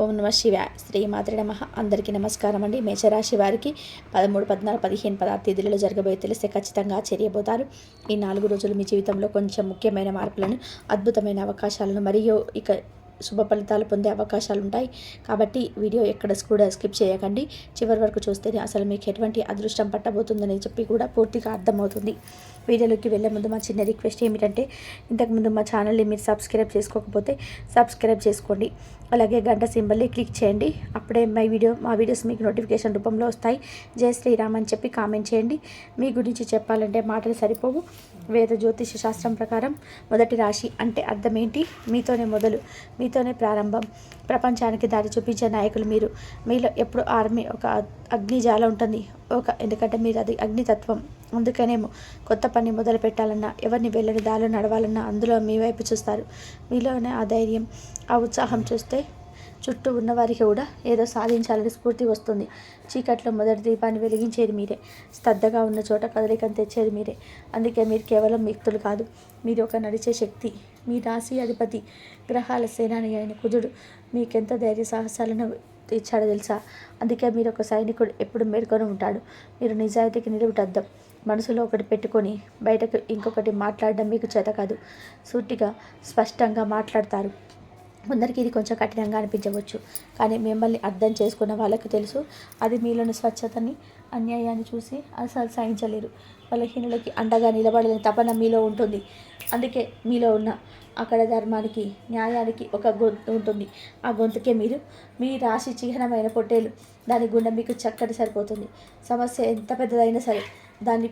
ఓం నమ శివాయ. శ్రీమాత్రే నమః. అందరికీ నమస్కారం అండి. మేషరాశి వారికి 13, 14, 15, 16 తేదీలలో జరగబోయే తెలిస్తే ఖచ్చితంగా ఆశ్చర్యపోతారు. ఈ 4 రోజులు మీ జీవితంలో కొంచెం ముఖ్యమైన మార్పులను, అద్భుతమైన అవకాశాలను మరియు శుభ ఫలితాలు పొందే అవకాశాలు ఉంటాయి. కాబట్టి వీడియో ఎక్కడ కూడా స్కిప్ చేయకండి. చివరి వరకు చూస్తేనే అసలు మీకు ఎటువంటి అదృష్టం పట్టబోతుందని చెప్పి కూడా పూర్తిగా అర్థమవుతుంది. వీడియోలోకి వెళ్ళే ముందు మా చిన్న రిక్వెస్ట్ ఏమిటంటే, ఇంతకుముందు మా ఛానల్ని మీరు సబ్స్క్రైబ్ చేసుకోకపోతే సబ్స్క్రైబ్ చేసుకోండి. అలాగే గంట సింబల్ని క్లిక్ చేయండి. అప్పుడే మా వీడియోస్ మీకు నోటిఫికేషన్ రూపంలో వస్తాయి. జై శ్రీరామ్ అని చెప్పి కామెంట్ చేయండి. మీ గురించి చెప్పాలంటే మాటలు సరిపోవు. వేద జ్యోతిష శాస్త్రం ప్రకారం మొదటి రాశి అంటే అర్థం ఏంటి? మీతోనే మొదలు, మీతోనే ప్రారంభం. ప్రపంచానికి దారి చూపించే నాయకులు మీరు. మీలో ఎప్పుడు ఆర్మీ ఒక అగ్నిజాల ఉంటుంది. ఎందుకంటే మీరు అది అగ్నితత్వం. అందుకనేమో కొత్త పని మొదలు పెట్టాలన్నా, ఎవరిని వెళ్ళని దారిలో నడవాలన్నా అందులో మీ వైపు చూస్తారు. మీలోనే ఆ ధైర్యం, ఆ ఉత్సాహం చూస్తే చుట్టూ ఉన్నవారికి కూడా ఏదో సాధించాలని స్ఫూర్తి వస్తుంది. చీకట్లో మొదటి దీపాన్ని వెలిగించేది మీరే. స్తబ్దగా ఉన్న చోట కదలికను తెచ్చేది మీరే. అందుకే మీరు కేవలం వ్యక్తులు కాదు, మీరు ఒక నడిచే శక్తి. మీ రాశి అధిపతి గ్రహాల సేనాని అయిన కుజుడు మీకెంత ధైర్య సాహసాలను ఇచ్చాడో తెలుసా? అందుకే మీరు ఒక సైనికుడు ఎప్పుడు మేల్కొని ఉంటాడు. మీరు నిజాయితీకి నిలువుటద్దం. మనసులో ఒకటి పెట్టుకొని బయటకు ఇంకొకటి మాట్లాడడం మీకు చేత కాదు. సూటిగా స్పష్టంగా మాట్లాడతారు. కొందరికి ఇది కొంచెం కఠినంగా అనిపించవచ్చు, కానీ మిమ్మల్ని అర్థం చేసుకున్న వాళ్ళకి తెలుసు అది మీలోని స్వచ్ఛతని, అన్యాయాన్ని చూసి అసలు సహించలేరు. బలహీనులకి అండగా నిలబడలేని తపన మీలో ఉంటుంది. అందుకే మీలో ఉన్న అక్కడ ధర్మానికి, న్యాయానికి ఒక గొంతు ఉంటుంది. ఆ గొంతుకే మీరు. మీ రాశి చిహ్నమైన పొట్టేలు. దాని గుండె మీకు చక్కటి సరిపోతుంది. సమస్య ఎంత పెద్దదైనా సరే దాన్ని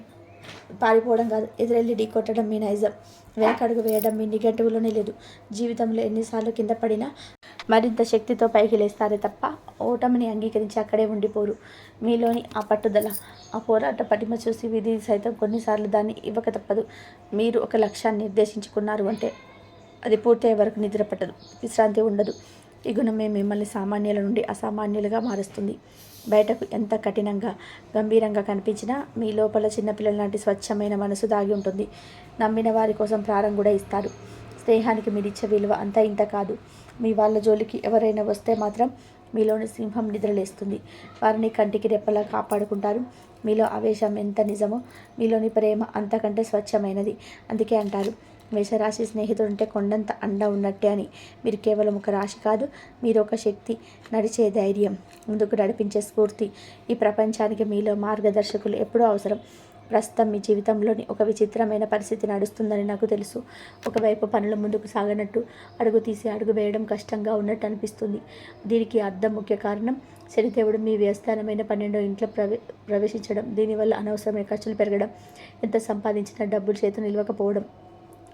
పారిపోవడం కాదు, ఎదురెళ్ళి ఢీ కొట్టడం మీ నైజం. వెనకడుగు వేయడం మీ నిఘంటువులోనే లేదు. జీవితంలో ఎన్నిసార్లు కింద పడినా మరింత శక్తితో పైకి లేస్తారే తప్ప ఓటమిని అంగీకరించి అక్కడే ఉండిపోరు. మీలోని ఆ పట్టుదల, ఆ పోరాట పటిమ చూసి విధి సైతం కొన్నిసార్లు దాన్ని ఇవ్వక తప్పదు. మీరు ఒక లక్ష్యాన్ని నిర్దేశించుకున్నారు అంటే అది పూర్తయ్యే వరకు నిద్ర పట్టదు, విశ్రాంతి ఉండదు. ఈ గుణమే మిమ్మల్ని సామాన్యుల నుండి అసామాన్యులుగా మారుస్తుంది. బయటకు ఎంత కఠినంగా, గంభీరంగా కనిపించినా మీ లోపల చిన్నపిల్లల లాంటి స్వచ్ఛమైన మనసు దాగి ఉంటుంది. నమ్మిన వారి కోసం ప్రాణం కూడా ఇస్తారు. స్నేహానికి మీరిచ్చే విలువ అంత ఇంత కాదు. మీ వాళ్ళ జోలికి ఎవరైనా వస్తే మాత్రం మీలోని సింహం నిద్రలేస్తుంది. వారిని కంటికి రెప్పలా కాపాడుకుంటారు. మీలో ఆవేశం ఎంత నిజమో మీలోని ప్రేమ అంతకంటే స్వచ్ఛమైనది. అందుకే అంటారు, మేషరాశి స్నేహితుడుంటే కొండంత అండ ఉన్నట్టే అని. మీరు కేవలం ఒక రాశి కాదు, మీరు ఒక శక్తి, నడిచే ధైర్యం, ముందుకు నడిపించే స్ఫూర్తి. ఈ ప్రపంచానికి మీలో మార్గదర్శకులు ఎప్పుడూ అవసరం. ప్రస్తుతం మీ జీవితంలోని ఒక విచిత్రమైన పరిస్థితి నడుస్తుందని నాకు తెలుసు. ఒకవైపు పనులు ముందుకు సాగనట్టు, అడుగు తీసి అడుగు వేయడం కష్టంగా ఉన్నట్టు అనిపిస్తుంది. దీనికి అర్థం ముఖ్య కారణం శనిదేవుడు మీ వ్యవస్థానమైన 12వ ఇంట్లో ప్రవేశించడం. దీనివల్ల అనవసరమైన ఖర్చులు పెరగడం, ఎంత సంపాదించినా డబ్బులు చేతులు నిలవకపోవడం,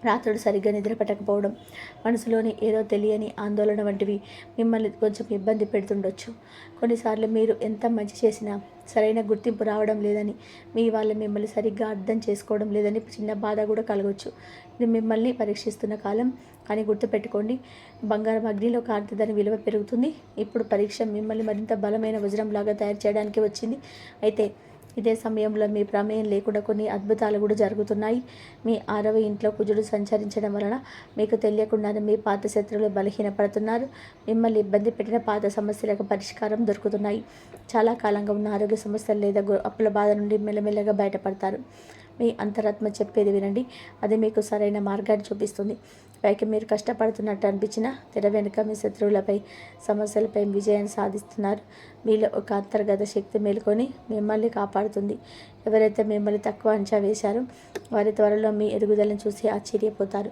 రాత్రులు సరిగ్గా నిద్ర పెట్టకపోవడం, మనసులోని ఏదో తెలియని ఆందోళన వంటివి మిమ్మల్ని కొంచెం ఇబ్బంది పెడుతుండొచ్చు. కొన్నిసార్లు మీరు ఎంత మంచి చేసినా సరైన గుర్తింపు రావడం లేదని, మీ వాళ్ళు మిమ్మల్ని సరిగ్గా అర్థం చేసుకోవడం లేదని చిన్న బాధ కూడా కలగవచ్చు. ఇది మిమ్మల్ని పరీక్షిస్తున్న కాలం. కానీ గుర్తుపెట్టుకోండి, బంగారం అగ్నిలో కారుతుందని విలువ పెరుగుతుంది. ఇప్పుడు పరీక్ష మిమ్మల్ని మరింత బలమైన వజ్రంలాగా తయారు చేయడానికి వచ్చింది. అయితే ఇదే సమయంలో మీ ప్రమేయం లేకుండా కొన్ని అద్భుతాలు కూడా జరుగుతున్నాయి. మీ 6వ ఇంట్లో కుజుడు సంచరించడం వలన మీకు తెలియకుండానే మీ పాత శత్రువులు బలహీనపడుతున్నారు. మిమ్మల్ని ఇబ్బంది పెట్టిన పాత సమస్యలకు పరిష్కారం దొరుకుతున్నాయి. చాలా కాలంగా ఉన్న ఆరోగ్య సమస్యలు లేదా అప్పుల బాధ నుండి మెల్లమెల్లగా బయటపడతారు. మీ అంతరాత్మ చెప్పేది వినండి, అది మీకు సరైన మార్గాన్ని చూపిస్తుంది. పైకి మీరు కష్టపడుతున్నట్టు అనిపించినా తెర వెనుక మీ శత్రువులపై, సమస్యలపై విజయాన్ని సాధిస్తున్నారు. మీలో ఒక అంతర్గత శక్తి మేలుకొని మిమ్మల్ని కాపాడుతుంది. ఎవరైతే మిమ్మల్ని తక్కువ అంచనా వేశారో వారి త్వరలో మీ ఎదుగుదలను చూసి ఆశ్చర్యపోతారు.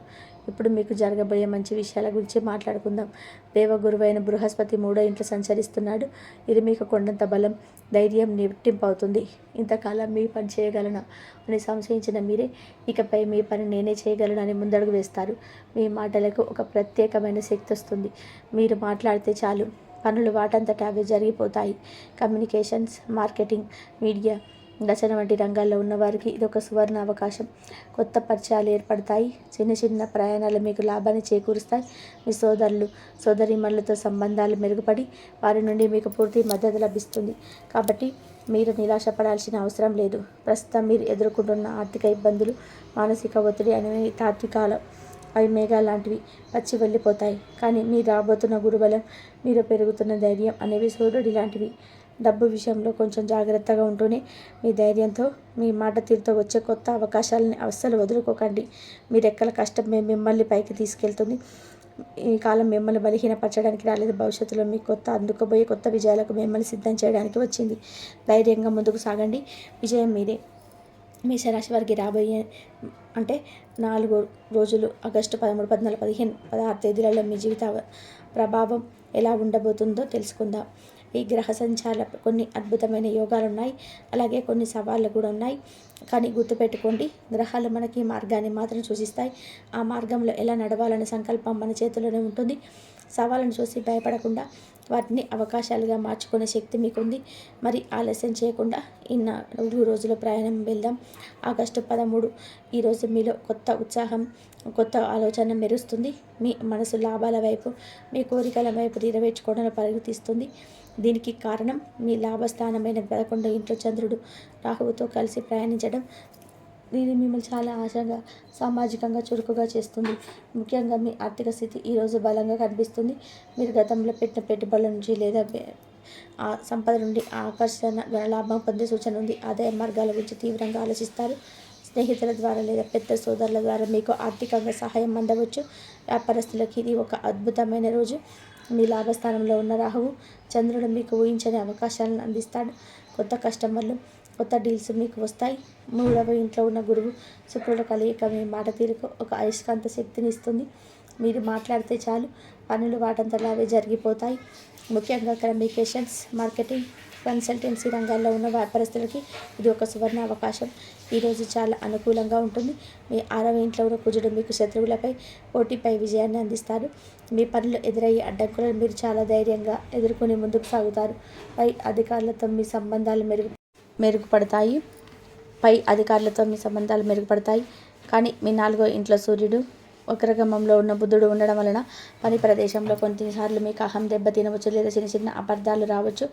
ఇప్పుడు మీకు జరగబోయే మంచి విషయాల గురించి మాట్లాడుకుందాం. దేవగురువైన బృహస్పతి 3వ ఇంట్లో సంచరిస్తున్నాడు. ఇది మీకు కొండంత బలం, ధైర్యం నిట్టింపవుతుంది. ఇంతకాలం మీ పని చేయగలనా అని సంశయించిన మీరే ఇకపై మీ పని నేనే చేయగలనని ముందడుగు వేస్తారు. మీ మాటలకు ఒక ప్రత్యేకమైన శక్తి వస్తుంది. మీరు మాట్లాడితే చాలు, పనులు వాటంతట అవే జరిగిపోతాయి. కమ్యూనికేషన్స్, మార్కెటింగ్, మీడియా, రచన వంటి రంగాల్లో ఉన్నవారికి ఇదొక సువర్ణ అవకాశం. కొత్త పరిచయాలు ఏర్పడతాయి. చిన్న చిన్న ప్రయాణాలు మీకు లాభాన్ని చేకూరుస్తాయి. మీ సోదరీమణులతో సంబంధాలు మెరుగుపడి వారి నుండి మీకు పూర్తి మద్దతు లభిస్తుంది. కాబట్టి మీరు నిరాశపడాల్సిన అవసరం లేదు. ప్రస్తుతం మీరు ఎదుర్కొంటున్న ఆర్థిక ఇబ్బందులు, మానసిక ఒత్తిడి అనేవి తాత్వికాల అవి మేఘాలు లాంటివి వచ్చి వెళ్ళిపోతాయి. కానీ మీరు రాబోతున్న గురుబలం, మీరు పెరుగుతున్న ధైర్యం అనేవి సూర్యుడి లాంటివి. డబ్బు విషయంలో కొంచెం జాగ్రత్తగా ఉంటూనే మీ ధైర్యంతో, మీ మాట తీరుతో వచ్చే కొత్త అవకాశాలని అస్సలు వదులుకోకండి. మీ రెక్కల కష్టం మిమ్మల్ని పైకి తీసుకెళ్తుంది. ఈ కాలం మిమ్మల్ని బలహీనపరచడానికి రాలేదు. భవిష్యత్తులో మీ అందుకోబోయే కొత్త విజయాలకు మిమ్మల్ని సిద్ధం చేయడానికి వచ్చింది. ధైర్యంగా ముందుకు సాగండి. విజయం మీదే. మేషరాశి వారికి రాబోయే అంటే 4 రోజులు ఆగస్టు 13, 14, 15, 16 తేదీలలో మీ జీవిత ప్రభావం ఎలా ఉండబోతుందో తెలుసుకుందాం. ఈ గ్రహ సంచార కొన్ని అద్భుతమైన యోగాలు ఉన్నాయి, అలాగే కొన్ని సవాళ్ళు కూడా ఉన్నాయి. కానీ గుర్తుపెట్టుకోండి, గ్రహాలు మనకి మార్గాన్ని మాత్రం సూచిస్తాయి. ఆ మార్గంలో ఎలా నడవాలనే సంకల్పం మన చేతిలోనే ఉంటుంది. సవాళ్ళను చూసి భయపడకుండా వాటిని అవకాశాలుగా మార్చుకునే శక్తి మీకుంది. మరి ఆలస్యం చేయకుండా ఈ 4 రోజుల ప్రయాణం వెళ్దాం. ఆగస్టు 13 ఈరోజు మీలో కొత్త ఉత్సాహం, కొత్త ఆలోచన మెరుస్తుంది. మీ మనసు లాభాల వైపు, మీ కోరికల వైపు నెరవేర్చుకోవడంలో పరిగెత్తిస్తుంది. దీనికి కారణం మీ లాభస్థానమైన 11 ఇంట్లో చంద్రుడు రాహువుతో కలిసి ప్రయాణించడం. ఇది మిమ్మల్ని చాలా ఆశగా, సామాజికంగా చురుకుగా చేస్తుంది. ముఖ్యంగా మీ ఆర్థిక స్థితి ఈరోజు బలంగా కనిపిస్తుంది. మీరు గతంలో పెట్టిన పెట్టుబడుల నుంచి లేదా ఆ సంపద నుండి ఆకర్షణ లాభం పొందే సూచన ఉంది. ఆదాయ మార్గాల గురించి తీవ్రంగా ఆలోచిస్తారు. స్నేహితుల ద్వారా లేదా పెద్ద సోదరుల ద్వారా మీకు ఆర్థికంగా సహాయం అందవచ్చు. వ్యాపారస్తులకి ఇది ఒక అద్భుతమైన రోజు. మీ లాభస్థానంలో ఉన్న రాహువు చంద్రుడు మీకు ఊహించని అవకాశాలను అందిస్తాడు. కొత్త కస్టమర్లు, కొత్త డీల్స్ మీకు వస్తాయి. 3వ ఇంట్లో ఉన్న గురువు శుక్రుల కలయిక మీ మాట తీరుకు ఒక అయస్కాంత శక్తిని ఇస్తుంది. మీరు మాట్లాడితే చాలు, పనులు వాటంతలా అవే జరిగిపోతాయి. ముఖ్యంగా కమ్యూనికేషన్స్, మార్కెటింగ్, కన్సల్టెన్సీ రంగాల్లో ఉన్న వ్యాపారస్తులకి ఇది ఒక సువర్ణ అవకాశం. ఈరోజు చాలా అనుకూలంగా ఉంటుంది. మీ 6వ ఇంట్లో ఉన్న కుజుడు మీకు శత్రువులపై, పోటీపై విజయాన్ని అందిస్తారు. మీ పనులు ఎదురయ్యే అడ్డంకులను మీరు చాలా ధైర్యంగా ఎదుర్కొని ముందుకు సాగుతారు. పై అధికారులతో మీ సంబంధాలు మెరుగుపడతాయి. కానీ మీ 4వ ఇంట్లో సూర్యుడు వక్రగమంలో ఉన్న బుధుడు ఉండడం వలన పని ప్రదేశంలో కొన్నిసార్లు మీకు అహం దెబ్బ తినవచ్చు లేదా చిన్న చిన్న అపార్థాలు రావచ్చు.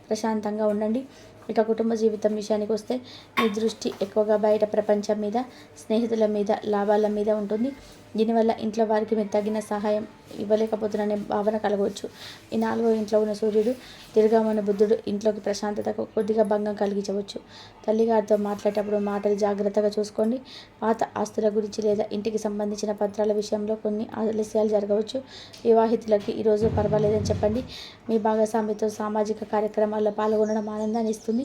ప్రశాంతంగా ఉండండి. ఇక కుటుంబ జీవితం విషయానికి వస్తే మీ దృష్టి ఎక్కువగా బయట ప్రపంచం మీద, స్నేహితుల మీద, లాభాల మీద ఉంటుంది. దీనివల్ల ఇంట్లో వారికి మీరు తగిన సహాయం ఇవ్వలేకపోతున్నారనే భావన కలగవచ్చు. ఈ 4వ ఇంట్లో ఉన్న సూర్యుడు తిరగమని బుద్ధుడు ఇంట్లోకి ప్రశాంతతకు కొద్దిగా భంగం కలిగించవచ్చు. తల్లిగారితో మాట్లాడేటప్పుడు మాటలు జాగ్రత్తగా చూసుకోండి. పాత ఆస్తుల గురించి లేదా ఇంటికి సంబంధించిన పత్రాల విషయంలో కొన్ని ఆలస్యాలు జరగవచ్చు. వివాహితులకి ఈరోజు పర్వాలేదని చెప్పండి. మీ భాగస్వామితో సామాజిక కార్యక్రమాల్లో పాల్గొనడం ఆనందాన్ని ఇస్తుంది.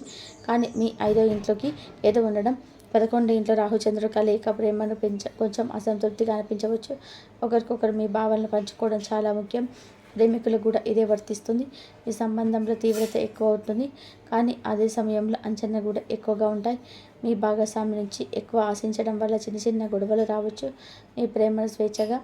కానీ మీ 5వ ఇంట్లోకి ఏదో ఉండడం, 11 ఇంట్లో రాహుచంద్రుడు కలయిక ప్రేమను కొంచెం అసంతృప్తిగా అనిపించవచ్చు. ఒకరికొకరు మీ భావాలను పంచుకోవడం చాలా ముఖ్యం. ప్రేమికులకు కూడా ఇదే వర్తిస్తుంది. ఈ సంబంధంలో తీవ్రత ఎక్కువ ఉంటుంది, కానీ అదే సమయంలో అంచనా కూడా ఎక్కువగా ఉంటాయి. మీ భాగస్వామి నుంచి ఎక్కువ ఆశించడం వల్ల చిన్న చిన్న గొడవలు రావచ్చు. మీ ప్రేమను స్వేచ్ఛగా,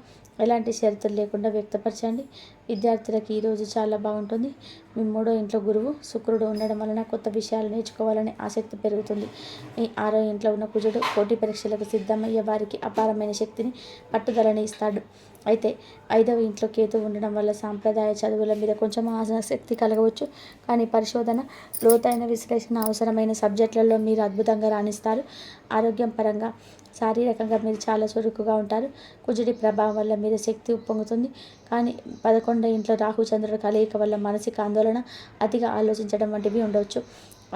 ఎలాంటి షరతులు లేకుండా వ్యక్తపరచండి. విద్యార్థులకి ఈరోజు చాలా బాగుంటుంది. మీ 3వ ఇంట్లో గురువు శుక్రుడు ఉండడం వలన కొత్త విషయాలు నేర్చుకోవాలనే ఆసక్తి పెరుగుతుంది. మీ 6వ ఇంట్లో ఉన్న కుజుడు పోటీ పరీక్షలకు సిద్ధమయ్యే వారికి అపారమైన శక్తిని, పట్టుదలని ఇస్తాడు. అయితే 5వ ఇంట్లో కేతు ఉండడం వల్ల సాంప్రదాయ చదువుల మీద కొంచెం ఆసక్తి కలగవచ్చు. కానీ పరిశోధన, లోతైన విశ్లేషణ అవసరమైన సబ్జెక్టులలో మీరు అద్భుతంగా రాణిస్తారు. ఆరోగ్యం పరంగా, శారీరకంగా మీరు చాలా చురుకుగా ఉంటారు. కుజుడి ప్రభావం వల్ల మీరు శక్తి ఉప్పొంగుతుంది. కానీ 11వ ఇంట్లో రాహు చంద్రుడి కలయిక వల్ల మానసిక ఆందోళన, అతిగా ఆలోచించడం వంటివి ఉండవచ్చు.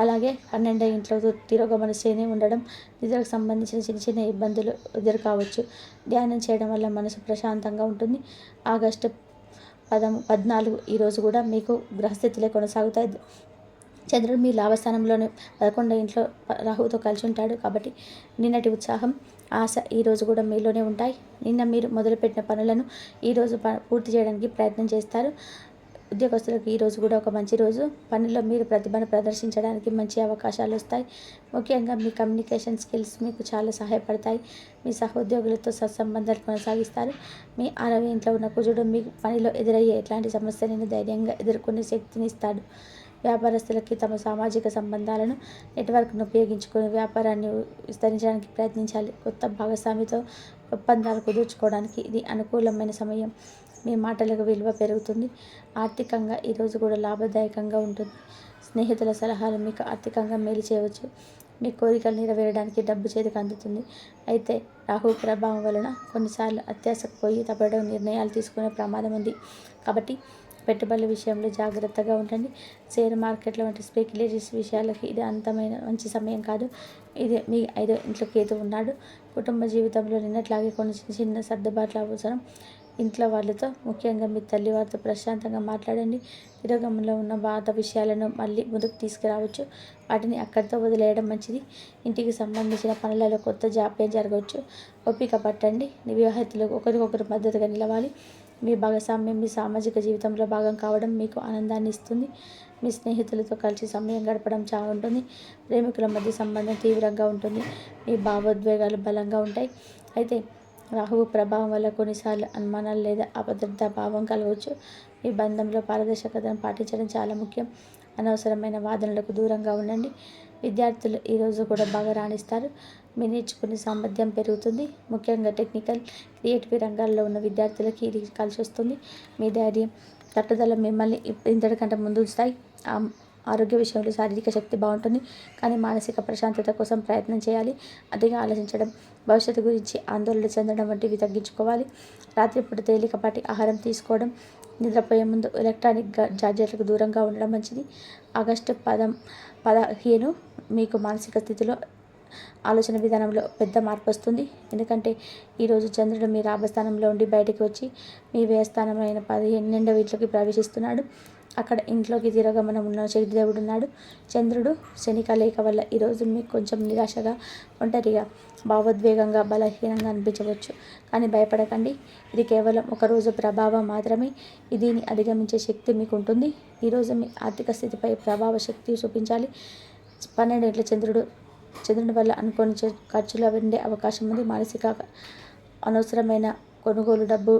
అలాగే 12వ ఇంట్లో తిరోగమన శని ఉండడం నిద్రకు సంబంధించిన చిన్న చిన్న ఇబ్బందులు ఎదురుకావచ్చు. ధ్యానం చేయడం వల్ల మనసు ప్రశాంతంగా ఉంటుంది. ఆగస్టు 14 ఈరోజు కూడా మీకు గ్రహస్థితిలో కొనసాగుతాయి. చంద్రుడు మీ లాభస్థానంలోనే 11వ ఇంట్లో రాహువుతో కలిసి ఉంటాడు. కాబట్టి నిన్నటి ఉత్సాహం, ఆశ ఈరోజు కూడా మీలోనే ఉంటాయి. నిన్న మీరు మొదలుపెట్టిన పనులను ఈరోజు పూర్తి చేయడానికి ప్రయత్నం చేస్తారు. ఉద్యోగస్తులకు ఈరోజు కూడా ఒక మంచి రోజు. పనిలో మీరు ప్రతిభను ప్రదర్శించడానికి మంచి అవకాశాలు వస్తాయి. ముఖ్యంగా మీ కమ్యూనికేషన్ స్కిల్స్ మీకు చాలా సహాయపడతాయి. మీ సహోద్యోగులతో సత్సంబంధాలు కొనసాగిస్తారు. మీ 6వ ఇంట్లో ఉన్న కుజుడు మీ పనిలో ఎదురయ్యే ఎట్లాంటి సమస్యలను ధైర్యంగా ఎదుర్కొనే శక్తిని ఇస్తాడు. వ్యాపారస్తులకి తమ సామాజిక సంబంధాలను, నెట్వర్క్ను ఉపయోగించుకొని వ్యాపారాన్ని విస్తరించడానికి ప్రయత్నించాలి. కొత్త భాగస్వామితో ఒప్పందాలు కుదుర్చుకోవడానికి ఇది అనుకూలమైన సమయం. మీ మాటలకు విలువ పెరుగుతుంది. ఆర్థికంగా ఈరోజు కూడా లాభదాయకంగా ఉంటుంది. స్నేహితుల సలహాలు మీకు ఆర్థికంగా మేలు చేయవచ్చు. మీ కోరికలు నెరవేరడానికి డబ్బు చేతికి అందుతుంది. అయితే రాహు ప్రభావం వలన కొన్నిసార్లు అత్యాశకు పోయి తప్పడం నిర్ణయాలు తీసుకునే ప్రమాదం ఉంది. కాబట్టి పెట్టుబడుల విషయంలో జాగ్రత్తగా ఉండండి. షేర్ మార్కెట్ల వంటి స్పెక్యులేటివ్స్ విషయాలకి ఇది అంతమైన మంచి సమయం కాదు. ఇది మీ 5వ ఇంట్లో కేతు ఉన్నాడు. కుటుంబ జీవితంలో నిన్నట్లాగే కొన్ని చిన్న చిన్న సర్దుబాట్లు అవసరం. ఇంట్లో వాళ్ళతో, ముఖ్యంగా మీ తల్లి వారితో ప్రశాంతంగా మాట్లాడండి. తిరోగమనంలో ఉన్న పాత విషయాలను మళ్ళీ ముందుకు తీసుకురావచ్చు. వాటిని అక్కడితో వదిలేయడం మంచిది. ఇంటికి సంబంధించిన పనులలో కొత్త జాప్యం జరగవచ్చు. ఓపిక పట్టండి. వివాహితులు ఒకరికొకరు మద్దతుగా నిలవాలి. మీ భాగస్వామ్యం మీ సామాజిక జీవితంలో భాగం కావడం మీకు ఆనందాన్ని ఇస్తుంది. మీ స్నేహితులతో కలిసి సమయం గడపడం బాగుంటుంది. ప్రేమికుల మధ్య సంబంధం తీవ్రంగా ఉంటుంది. మీ భావోద్వేగాలు బలంగా ఉంటాయి. అయితే రాహువు ప్రభావం వల్ల కొన్నిసార్లు అనుమానాలు లేదా అభద్రతా భావం కలగవచ్చు. మీ బంధంలో పారదర్శకతను పాటించడం చాలా ముఖ్యం. అనవసరమైన వాదనలకు దూరంగా ఉండండి. విద్యార్థులు ఈరోజు కూడా బాగా రాణిస్తారు. మీరు నేర్చుకునే సామర్థ్యం పెరుగుతుంది. ముఖ్యంగా టెక్నికల్, క్రియేటివ్ రంగాల్లో ఉన్న విద్యార్థులకి ఇది కలిసి వస్తుంది. మీ ధైర్యం, పట్టుదల మిమ్మల్ని ఇంతటికంటే ముందు ఉంచుతాయి. ఆరోగ్య విషయంలో శారీరక శక్తి బాగుంటుంది, కానీ మానసిక ప్రశాంతత కోసం ప్రయత్నం చేయాలి. అతిగా ఆలోచించడం, భవిష్యత్తు గురించి ఆందోళన చెందడం వంటివి తగ్గించుకోవాలి. రాత్రిపూట తేలికపాటి ఆహారం తీసుకోవడం, నిద్రపోయే ముందు ఎలక్ట్రానిక్ చార్జర్లకు దూరంగా ఉండడం మంచిది. ఆగస్టు 15 మీకు మానసిక స్థితిలో, ఆలోచన విధానంలో పెద్ద మార్పు వస్తుంది. ఎందుకంటే ఈరోజు చంద్రుడు మీ లాభస్థానంలో ఉండి బయటికి వచ్చి మీ వ్యయస్థానమైన 12వ ఇంట్లోకి ప్రవేశిస్తున్నాడు. అక్కడ ఇంట్లోకి తిరోగమనం ఉన్న శనిదేవుడు ఉన్నాడు. చంద్రుడు శని కలయిక వల్ల ఈరోజు మీకు కొంచెం నిరాశగా, ఒంటరిగా, భావోద్వేగంగా, బలహీనంగా అనిపించవచ్చు. కానీ భయపడకండి. ఇది కేవలం ఒకరోజు ప్రభావం మాత్రమే. దీన్ని అధిగమించే శక్తి మీకు ఉంటుంది. ఈరోజు మీ ఆర్థిక స్థితిపై ప్రభావ శక్తి చూపించాలి. 12 ఇంట్లో చంద్రుడి వల్ల అనుకోని ఖర్చులు ఉండే అవకాశం ఉంది. మానసిక అనవసరమైన కొనుగోలు, డబ్బు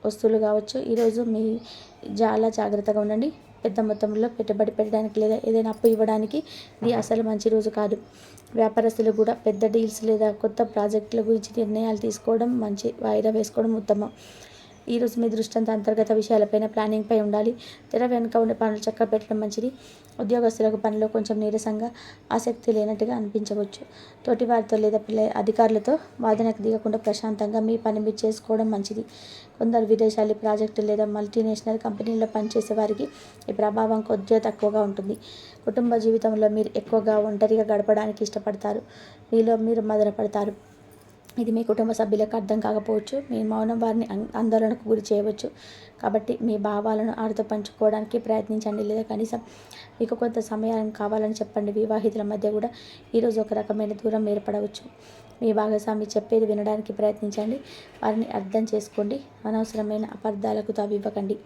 వస్తువులు కావచ్చు. ఈరోజు మీ చాలా జాగ్రత్తగా ఉండండి. పెద్ద మొత్తంలో పెట్టుబడి పెట్టడానికి లేదా ఏదైనా అప్పు ఇవ్వడానికి ఇది అసలు మంచి రోజు కాదు. వ్యాపారస్తులు కూడా పెద్ద డీల్స్ లేదా కొత్త ప్రాజెక్టుల గురించి నిర్ణయాలు తీసుకోవడం మంచి, వాయిదా వేసుకోవడం ఉత్తమం. ఈరోజు మీ దృష్టి అంతా అంతర్గత విషయాలపైన, ప్లానింగ్పై ఉండాలి. తెర వెనుక ఉండే పనులు చక్కగా పెట్టడం మంచిది. ఉద్యోగస్తులకు పనిలో కొంచెం నీరసంగా, ఆసక్తి లేనట్టుగా అనిపించవచ్చు. తోటివారితో లేదా అధికారులతో వాదనకు దిగకుండా ప్రశాంతంగా మీ పని మీరు చేసుకోవడం మంచిది. కొందరు విదేశాలు, ప్రాజెక్టు లేదా మల్టీనేషనల్ కంపెనీల్లో పనిచేసే వారికి ఈ ప్రభావం కొద్దిగా తక్కువగా ఉంటుంది. కుటుంబ జీవితంలో మీరు ఎక్కువగా ఒంటరిగా గడపడానికి ఇష్టపడతారు. మీలో మీరు మదనపడతారు. ఇది మీ కుటుంబ సభ్యులకు అర్థం కాకపోవచ్చు. మీ మౌనం వారిని ఆందోళనకు గురి చేయవచ్చు. కాబట్టి మీ భావాలను వారితో పంచుకోవడానికి ప్రయత్నించండి, లేదా కనీసం మీకు కొంత సమయం కావాలని చెప్పండి. వివాహితుల మధ్య కూడా ఈరోజు ఒక రకమైన దూరం ఏర్పడవచ్చు. మీ భాగస్వామి చెప్పేది వినడానికి ప్రయత్నించండి. వారిని అర్థం చేసుకోండి. అనవసరమైన అపార్థాలకు తావివ్వకండి.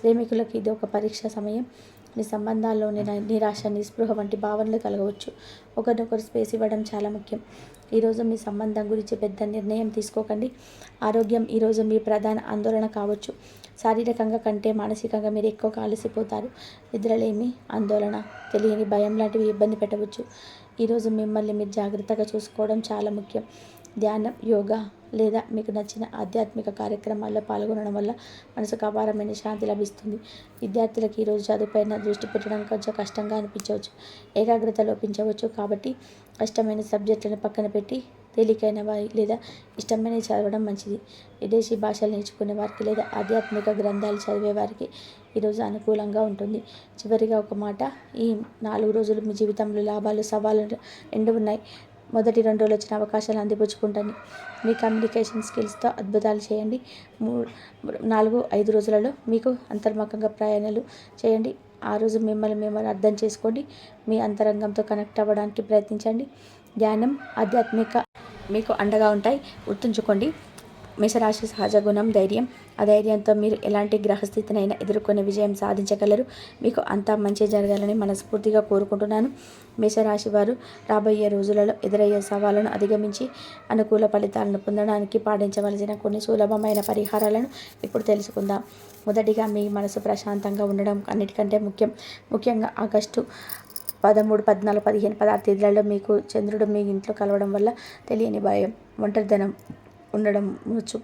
ప్రేమికులకు ఇది ఒక పరీక్ష సమయం. మీ సంబంధాల్లోని నిరాశ, నిస్పృహ వంటి భావనలు కలగవచ్చు. ఒకరినొకరు స్పేస్ ఇవ్వడం చాలా ముఖ్యం. ఈరోజు మీ సంబంధం గురించి పెద్ద నిర్ణయం తీసుకోకండి. ఆరోగ్యం ఈరోజు మీ ప్రధాన ఆందోళన కావచ్చు. శారీరకంగా కంటే మానసికంగా మీరు ఎక్కువగా అలసిపోతారు. నిద్రలేమి, ఆందోళన, తెలియని భయం లాంటివి ఇబ్బంది పెట్టవచ్చు. ఈరోజు మిమ్మల్ని మీరు జాగ్రత్తగా చూసుకోవడం చాలా ముఖ్యం. ధ్యానం, యోగా లేదా మీకు నచ్చిన ఆధ్యాత్మిక కార్యక్రమాల్లో పాల్గొనడం వల్ల మనసుకు అపారమైన శాంతి లభిస్తుంది. విద్యార్థులకు ఈరోజు చదువుపైన దృష్టి పెట్టడం కొంచెం కష్టంగా అనిపించవచ్చు. ఏకాగ్రత లోపించవచ్చు. కాబట్టి కష్టమైన సబ్జెక్టులను పక్కన పెట్టి తేలికైన లేదా ఇష్టమైనవి చదవడం మంచిది. విదేశీ భాషలు నేర్చుకునే వారికి లేదా ఆధ్యాత్మిక గ్రంథాలు చదివే వారికి ఈరోజు అనుకూలంగా ఉంటుంది. చివరిగా ఒక మాట, ఈ 4 రోజులు మీ జీవితంలో లాభాలు, సవాళ్ళు రెండు ఉన్నాయి. మొదటి 2 రోజులు వచ్చిన అవకాశాలు అందిపుచ్చుకుంటండి. మీ కమ్యూనికేషన్ స్కిల్స్తో అద్భుతాలు చేయండి. 4-5 రోజులలో మీకు అంతర్ముఖంగా ప్రయాణాలు చేయండి. ఆ రోజు మిమ్మల్ని అర్థం చేసుకోండి. మీ అంతరంగంతో కనెక్ట్ అవ్వడానికి ప్రయత్నించండి. ధ్యానం, ఆధ్యాత్మిక మీకు అండగా ఉంటాయి. గుర్తుంచుకోండి, మేషరాశి సహజ గుణం ధైర్యం. ఆ ధైర్యంతో మీరు ఎలాంటి గ్రహస్థితినైనా ఎదుర్కొనే విజయం సాధించగలరు. మీకు అంతా మంచి జరగాలని మనస్ఫూర్తిగా కోరుకుంటున్నాను. మేషరాశి వారు రాబోయే రోజులలో ఎదురయ్యే సవాళ్లను అధిగమించి అనుకూల ఫలితాలను పొందడానికి పాటించవలసిన కొన్ని సులభమైన పరిహారాలను ఇప్పుడు తెలుసుకుందాం. మొదటిగా మీ మనసు ప్రశాంతంగా ఉండడం అన్నిటికంటే ముఖ్యంగా ఆగస్టు 13, 14, 15, 16 తేదీలలో మీకు చంద్రుడు మీ ఇంట్లో కలవడం వల్ల తెలియని భయం, ఒంటరితనం ఉండడం వచ్చు.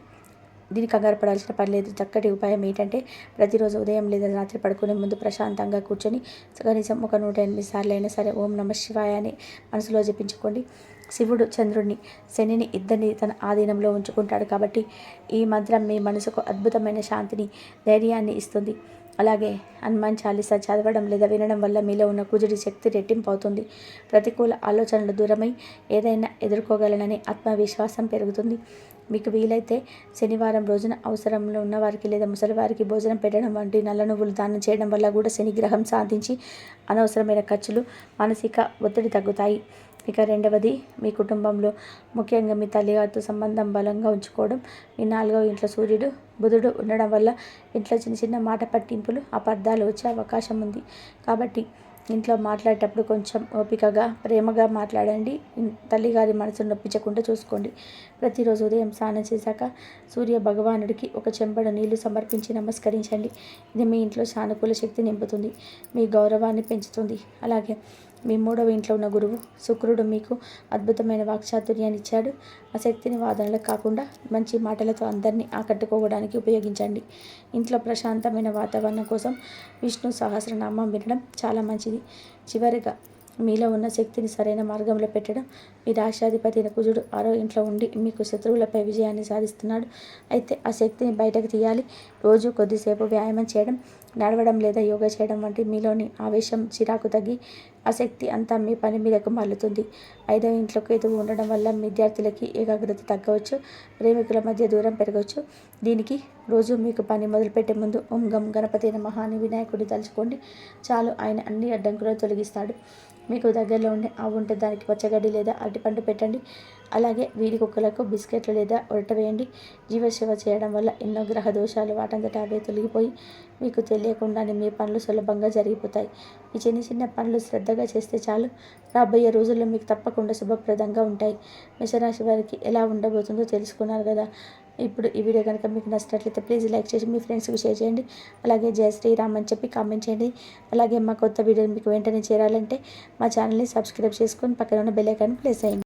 దీనికి కంగారు పడాల్సిన పని లేదు. చక్కటి ఉపాయం ఏంటంటే ప్రతిరోజు ఉదయం లేదా రాత్రి పడుకునే ముందు ప్రశాంతంగా కూర్చొని కనీసం ఒక 108 సార్లు అయినా సరే ఓం నమః శివాయ అని మనసులో జపించుకోండి. శివుడు చంద్రుడిని, శనిని ఇద్దరిని తన ఆధీనంలో ఉంచుకుంటాడు కాబట్టి ఈ మంత్రం మీ మనసుకు అద్భుతమైన శాంతిని, ధైర్యాన్ని ఇస్తుంది. అలాగే హనుమాన్ చాలీసా చదవడం లేదా వినడం వల్ల మీలో ఉన్న కుజుడి శక్తి రెట్టింపు అవుతుంది. ప్రతికూల ఆలోచనలు దూరమై ఏదైనా ఎదుర్కోగలననే ఆత్మవిశ్వాసం పెరుగుతుంది. మీకు వీలైతే శనివారం రోజున అవసరంలో ఉన్నవారికి లేదా ముసలివారికి భోజనం పెట్టడం వంటి నల్ల నువ్వులు దానం చేయడం వల్ల కూడా శని గ్రహం శాంతించి అనవసరమైన ఖర్చులు, మానసిక ఒత్తిడి తగ్గుతాయి. ఇక రెండవది, మీ కుటుంబంలో ముఖ్యంగా మీ తల్లిగారితో సంబంధం బలంగా ఉంచుకోవడం. మీ 4వ ఇంట్లో సూర్యుడు, బుధుడు ఉండడం వల్ల ఇంట్లో చిన్న చిన్న మాట పట్టింపులు, అపార్థాలు వచ్చే అవకాశం ఉంది. కాబట్టి ఇంట్లో మాట్లాడేటప్పుడు కొంచెం ఓపికగా, ప్రేమగా మాట్లాడండి. తల్లిగారి మనసును నొప్పించకుండా చూసుకోండి. ప్రతిరోజు ఉదయం స్నానం చేశాక సూర్య భగవానుడికి ఒక చెంబడు నీళ్లు సమర్పించి నమస్కరించండి. ఇది మీ ఇంట్లో సానుకూల శక్తి నింపుతుంది, మీ గౌరవాన్ని పెంచుతుంది. అలాగే మీ 3వ ఇంట్లో ఉన్న గురువు శుక్రుడు మీకు అద్భుతమైన వాక్చాతుర్యాన్ని ఇచ్చాడు. ఆ శక్తిని వాదనలకు కాకుండా మంచి మాటలతో అందరినీ ఆకట్టుకోవడానికి ఉపయోగించండి. ఇంట్లో ప్రశాంతమైన వాతావరణం కోసం విష్ణు సహస్రనామం వినడం చాలా మంచిది. చివరిగా మీలో ఉన్న శక్తిని సరైన మార్గంలో పెట్టడం. మీ రాష్ట్రాధిపతి కుజుడు 6వ ఇంట్లో ఉండి మీకు శత్రువులపై విజయాన్ని సాధిస్తున్నాడు. అయితే ఆ శక్తిని బయటకు తీయాలి. రోజు కొద్దిసేపు వ్యాయామం చేయడం, నడవడం లేదా యోగా చేయడం వంటి మీలోని ఆవేశం, చిరాకు తగ్గి ఆ శక్తి అంతా మీ పని మీదకు మల్లుతుంది. 5వ ఇంట్లో కేతువు ఉండడం వల్ల విద్యార్థులకి ఏకాగ్రత తగ్గవచ్చు, ప్రేమికుల మధ్య దూరం పెరగవచ్చు. దీనికి రోజు మీకు పని మొదలుపెట్టే ముందు ఓం గం గణపతి నమః అని వినాయకుడిని తలుచుకోండి. చాలు, ఆయన అన్ని అడ్డంకులను తొలగిస్తాడు. మీకు దగ్గరలో ఉండే ఆవు ఉంటే దానికి పచ్చగడ్డి లేదా అరటిపండు పెట్టండి. అలాగే వీధి కుక్కలకు బిస్కెట్లు లేదా ఉరట వేయండి. జీవసేవ చేయడం వల్ల ఎన్నో గ్రహ దోషాలు వాటంతట అవే తొలగిపోయి మీకు తెలియకుండానే మీ పనులు సులభంగా జరిగిపోతాయి. ఈ చిన్న చిన్న పనులు శ్రద్ధగా చేస్తే చాలు, రాబోయే రోజుల్లో మీకు తప్పకుండా శుభప్రదంగా ఉంటాయి. మేషరాశి వారికి ఎలా ఉండబోతుందో తెలుసుకున్నారు కదా. ఇప్పుడు ఈ వీడియో కనుక మీకు నచ్చినట్లయితే ప్లీజ్ లైక్ చేసి మీ ఫ్రెండ్స్కి షేర్ చేయండి. అలాగే జై శ్రీరామ్ అని చెప్పి కామెంట్ చేయండి. అలాగే మా కొత్త వీడియోలు మీకు వెంటనే చేరాలంటే మా ఛానల్ని సబ్స్క్రైబ్ చేసుకొని పక్కన ఉన్న బెల్ ఐకాన్ ప్రెస్ చేయండి.